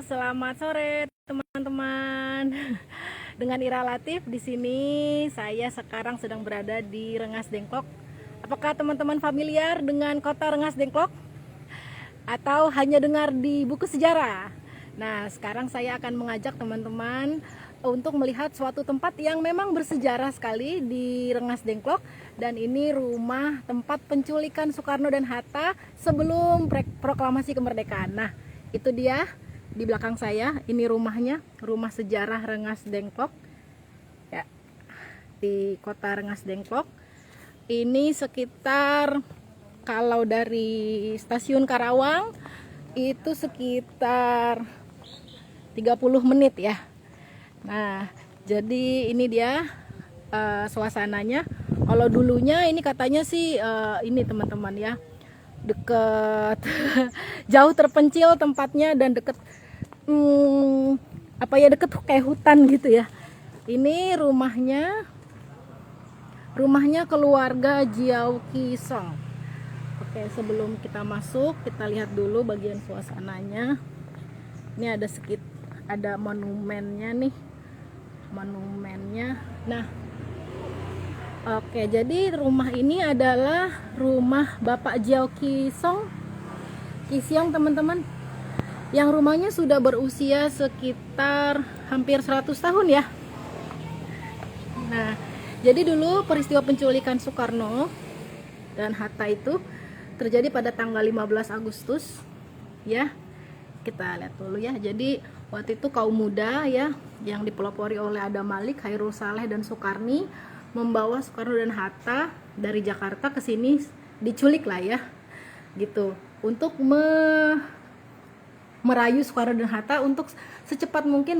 selamat sore teman-teman. Dengan Ira Latif di sini. Saya sekarang sedang berada di Rengas Dengklok. Apakah teman-teman familiar dengan kota Rengas Dengklok? Atau hanya dengar di buku sejarah? Nah, sekarang saya akan mengajak teman-teman untuk melihat suatu tempat yang memang bersejarah sekali di Rengas Dengklok. Dan ini rumah tempat penculikan Soekarno dan Hatta sebelum proklamasi kemerdekaan. Nah, itu dia di belakang saya, ini rumahnya, rumah sejarah Rengas Dengklok ya, di kota Rengas Dengklok. Ini sekitar, kalau dari stasiun Karawang itu sekitar 30 menit ya. Nah, jadi ini dia suasananya. Kalau dulunya ini katanya sih ini teman-teman ya, deket jauh terpencil tempatnya dan deket deket kayak hutan gitu ya. Ini rumahnya keluarga Jiao Ki Song. Oke, sebelum kita masuk kita lihat dulu bagian suasananya. Ini ada monumennya nih, nah oke, jadi rumah ini adalah rumah Bapak Jiao Ki Siong teman-teman, yang rumahnya sudah berusia sekitar hampir 100 tahun ya. Nah, jadi dulu peristiwa penculikan Soekarno dan Hatta itu terjadi pada tanggal 15 Agustus ya. Kita lihat dulu ya. Jadi waktu itu kaum muda ya, yang dipelopori oleh Adam Malik, Khairul Saleh dan Soekarni, membawa Soekarno dan Hatta dari Jakarta ke sini, diculik lah ya gitu, untuk merayu Soekarno dan Hatta untuk secepat mungkin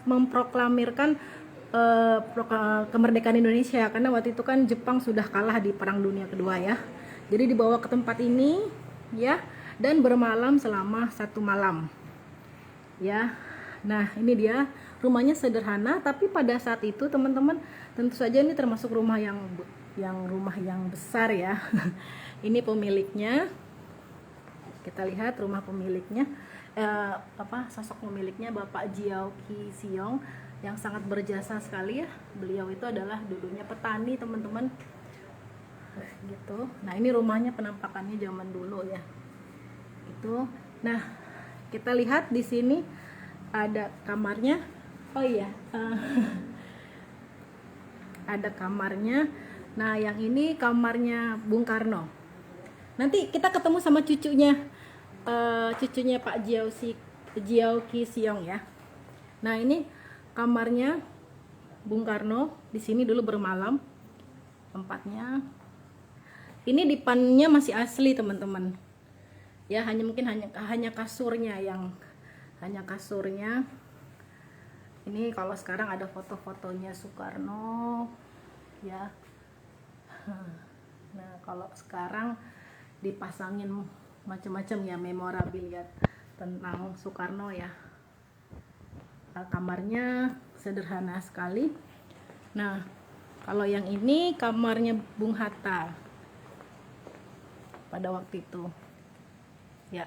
memproklamirkan kemerdekaan Indonesia, karena waktu itu kan Jepang sudah kalah di Perang Dunia Kedua ya. Jadi dibawa ke tempat ini ya, dan bermalam selama 1 malam ya. Nah, ini dia rumahnya sederhana, tapi pada saat itu teman-teman, tentu saja ini termasuk rumah yang besar ya. Ini pemiliknya, kita lihat rumah pemiliknya, sosok pemiliknya Bapak Jiao Ki Siong, yang sangat berjasa sekali ya. Beliau itu adalah dulunya petani teman-teman gitu. Nah, ini rumahnya penampakannya zaman dulu ya itu. Nah, kita lihat di sini ada kamarnya. Oh iya, ada kamarnya. Nah, yang ini kamarnya Bung Karno. Nanti kita ketemu sama cucunya Pak Jiao Ki Siong ya. Nah, ini kamarnya Bung Karno. Di sini dulu bermalam tempatnya. Ini dipannya masih asli teman-teman ya, hanya kasurnya ini. Kalau sekarang ada foto-fotonya Soekarno ya. Nah, kalau sekarang dipasangin macam-macam ya, memorabilia tentang Soekarno ya. Kamarnya sederhana sekali. Nah, kalau yang ini kamarnya Bung Hatta pada waktu itu ya.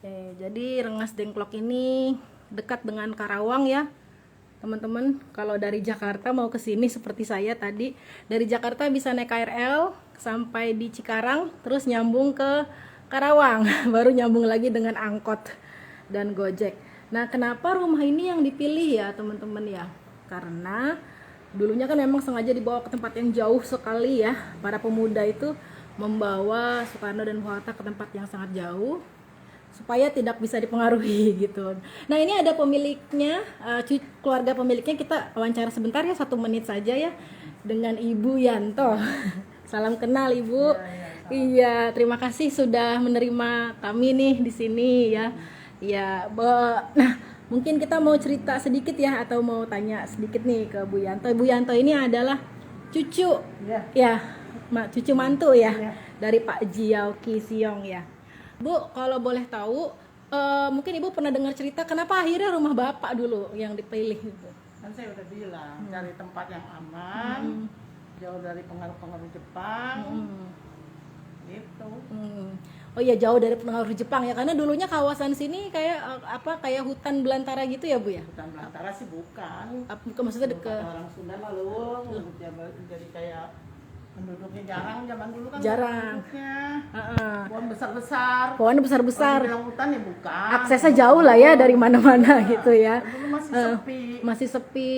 Oke, jadi Rengas Dengklok ini dekat dengan Karawang ya teman-teman. Kalau dari Jakarta mau ke sini seperti saya tadi, dari Jakarta bisa naik KRL sampai di Cikarang, terus nyambung ke Karawang baru nyambung lagi dengan angkot dan Gojek. Nah, kenapa rumah ini yang dipilih ya teman-teman ya? Karena dulunya kan memang sengaja dibawa ke tempat yang jauh sekali ya. Para pemuda itu membawa Soekarno dan Hatta ke tempat yang sangat jauh supaya tidak bisa dipengaruhi gitu. Nah, ini ada pemiliknya, keluarga pemiliknya. Kita wawancara sebentar ya, 1 menit saja ya, dengan Ibu Yanto. Salam kenal Ibu. Iya, terima kasih sudah menerima kami nih di sini ya. Ya, nah mungkin kita mau cerita sedikit ya, atau mau tanya sedikit nih ke Bu Yanto. Bu Yanto ini adalah cucu ya, cucu mantu ya, dari Pak Jiao Ki Siong ya. Bu, kalau boleh tahu, mungkin Ibu pernah dengar cerita kenapa akhirnya rumah Bapak dulu yang dipilih gitu? Kan saya udah bilang cari tempat yang aman, jauh dari pengaruh-pengaruh Jepang gitu. Oh iya, jauh dari pengaruh Jepang ya, karena dulunya kawasan sini kayak kayak hutan belantara gitu ya Bu ya. Hutan belantara sih bukan. Maksudnya Kata orang Sunda malu, jadi kayak penduduknya jarang zaman dulu kan. Jarang. Penduduknya Heeh. pohon besar-besar. Pohon besar-besar. Kalau dibilang hutan ya bukan. Aksesnya jauh lah ya dari mana-mana gitu ya. Dulu masih sepi. Masih sepi.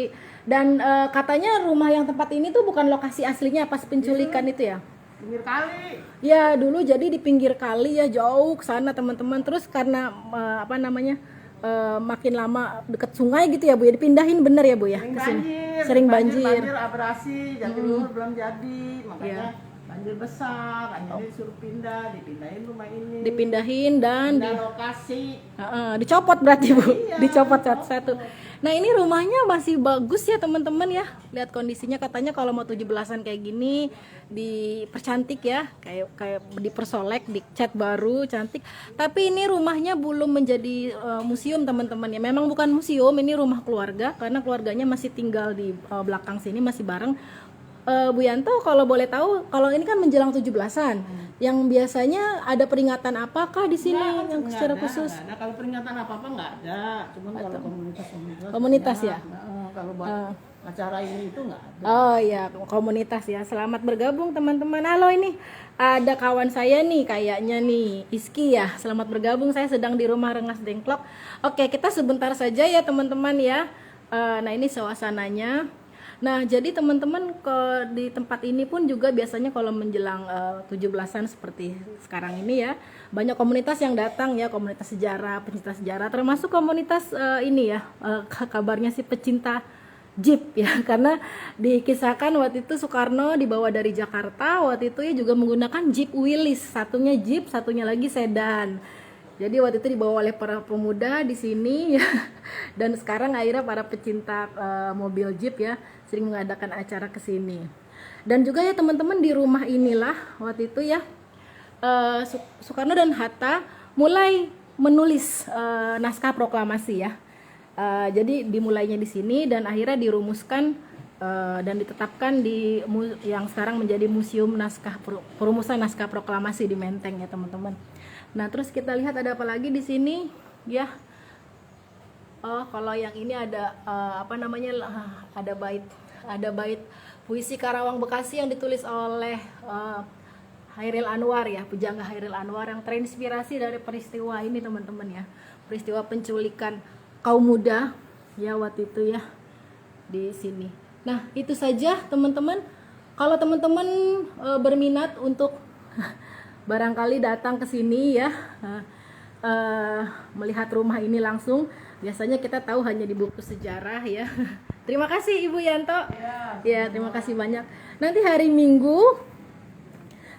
Dan katanya rumah yang tempat ini tuh bukan lokasi aslinya pas penculikan itu ya. Pinggir kali. Ya dulu jadi di pinggir kali ya, jauh ke sana teman-teman. Terus karena makin lama deket sungai gitu ya Bu ya, dipindahin bener ya Bu ya ke sini. Sering banjir. Banjir abrasi, Jatiluhur belum jadi, makanya banjir besar. Akhirnya disuruh dipindahin rumah ini. Dipindahin dan lokasi. dicopot berarti Bu. Iya, Dicopot satu-satu. Nah ini rumahnya masih bagus ya teman-teman ya. Lihat kondisinya, katanya kalau mau 17-an kayak gini dipercantik ya, kayak dipersolek, dicat baru, cantik. Tapi ini rumahnya belum menjadi museum teman-teman ya. Memang bukan museum, ini rumah keluarga karena keluarganya masih tinggal di belakang sini, masih bareng. Bu Yanto, kalau boleh tahu, kalau ini kan menjelang 17-an, yang biasanya ada peringatan apakah di sini yang secara khusus? Nggak ada. Kalau peringatan apa-apa nggak ada. Cuman kalau Komunitas ya? Kalau buat acara ini itu nggak ada. Oh iya, komunitas ya. Selamat bergabung teman-teman. Halo, ini ada kawan saya nih, kayaknya nih Iski ya. Selamat bergabung, saya sedang di rumah Rengas Dengklok. Oke, kita sebentar saja ya teman-teman ya. Nah ini suasananya. Nah jadi teman-teman di tempat ini pun juga biasanya kalau menjelang 17-an seperti sekarang ini ya, banyak komunitas yang datang ya, komunitas sejarah, pecinta sejarah, termasuk komunitas ini ya, kabarnya sih pecinta Jeep ya, karena dikisahkan waktu itu Soekarno dibawa dari Jakarta, waktu itu ya juga menggunakan Jeep Willys, satunya Jeep, satunya lagi sedan. Jadi waktu itu dibawa oleh para pemuda di sini ya. Dan sekarang akhirnya para pecinta mobil Jeep ya sering mengadakan acara ke sini. Dan juga ya teman-teman, di rumah inilah waktu itu ya Soekarno dan Hatta mulai menulis naskah proklamasi ya. Jadi dimulainya di sini dan akhirnya dirumuskan dan ditetapkan di yang sekarang menjadi Museum Perumusan Naskah Proklamasi di Menteng ya teman-teman. Nah terus kita lihat ada apa lagi di sini ya. Oh kalau yang ini ada ada bait puisi Karawang Bekasi yang ditulis oleh Hairil Anwar ya, pujangga Hairil Anwar, yang terinspirasi dari peristiwa ini teman-teman ya, peristiwa penculikan kaum muda ya waktu itu ya di sini. Nah itu saja teman-teman. Kalau teman-teman berminat untuk barangkali datang ke sini ya, melihat rumah ini langsung, biasanya kita tahu hanya di buku sejarah ya. Terima kasih Ibu Yanto ya, terima kasih banyak. Nanti hari Minggu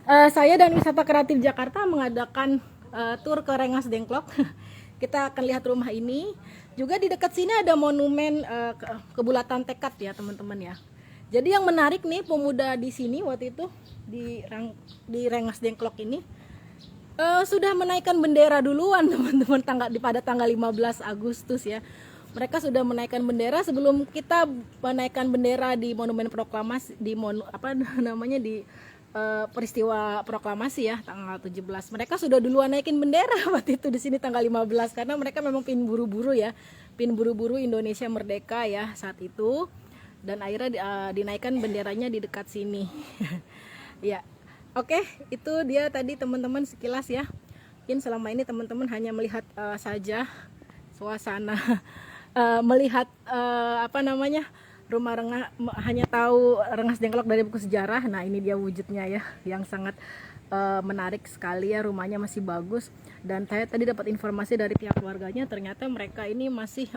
saya dan Wisata Kreatif Jakarta mengadakan tur ke Rengas Dengklok. Kita akan lihat rumah ini. Juga di dekat sini ada monumen kebulatan tekad ya teman-teman ya. Jadi yang menarik nih, pemuda di sini waktu itu di Rengas Dengklok ini sudah menaikkan bendera duluan teman-teman, pada tanggal 15 Agustus ya. Mereka sudah menaikkan bendera sebelum kita menaikkan bendera di monumen proklamasi, di peristiwa proklamasi ya tanggal 17. Mereka sudah duluan naikin bendera waktu itu di sini tanggal 15 karena mereka memang pin buru-buru ya, pin buru-buru Indonesia merdeka ya saat itu. Dan akhirnya dinaikkan benderanya di dekat sini. Ya, oke, itu dia tadi teman-teman sekilas ya. Mungkin selama ini teman-teman hanya melihat saja suasana, melihat rumah Rengas, hanya tahu Rengas Dengklok dari buku sejarah. Nah ini dia wujudnya ya, yang sangat menarik sekali ya, rumahnya masih bagus. Dan saya tadi dapat informasi dari pihak keluarganya, ternyata mereka ini masih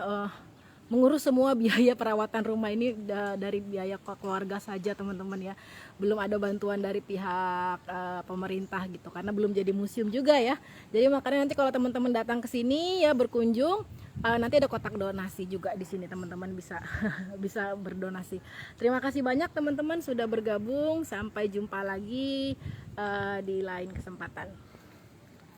mengurus semua biaya perawatan rumah ini dari biaya keluarga saja teman-teman ya. Belum ada bantuan dari pihak pemerintah gitu, karena belum jadi museum juga ya. Jadi makanya nanti kalau teman-teman datang ke sini ya berkunjung, nanti ada kotak donasi juga di sini, teman-teman bisa bisa berdonasi. Terima kasih banyak teman-teman sudah bergabung. Sampai jumpa lagi di lain kesempatan.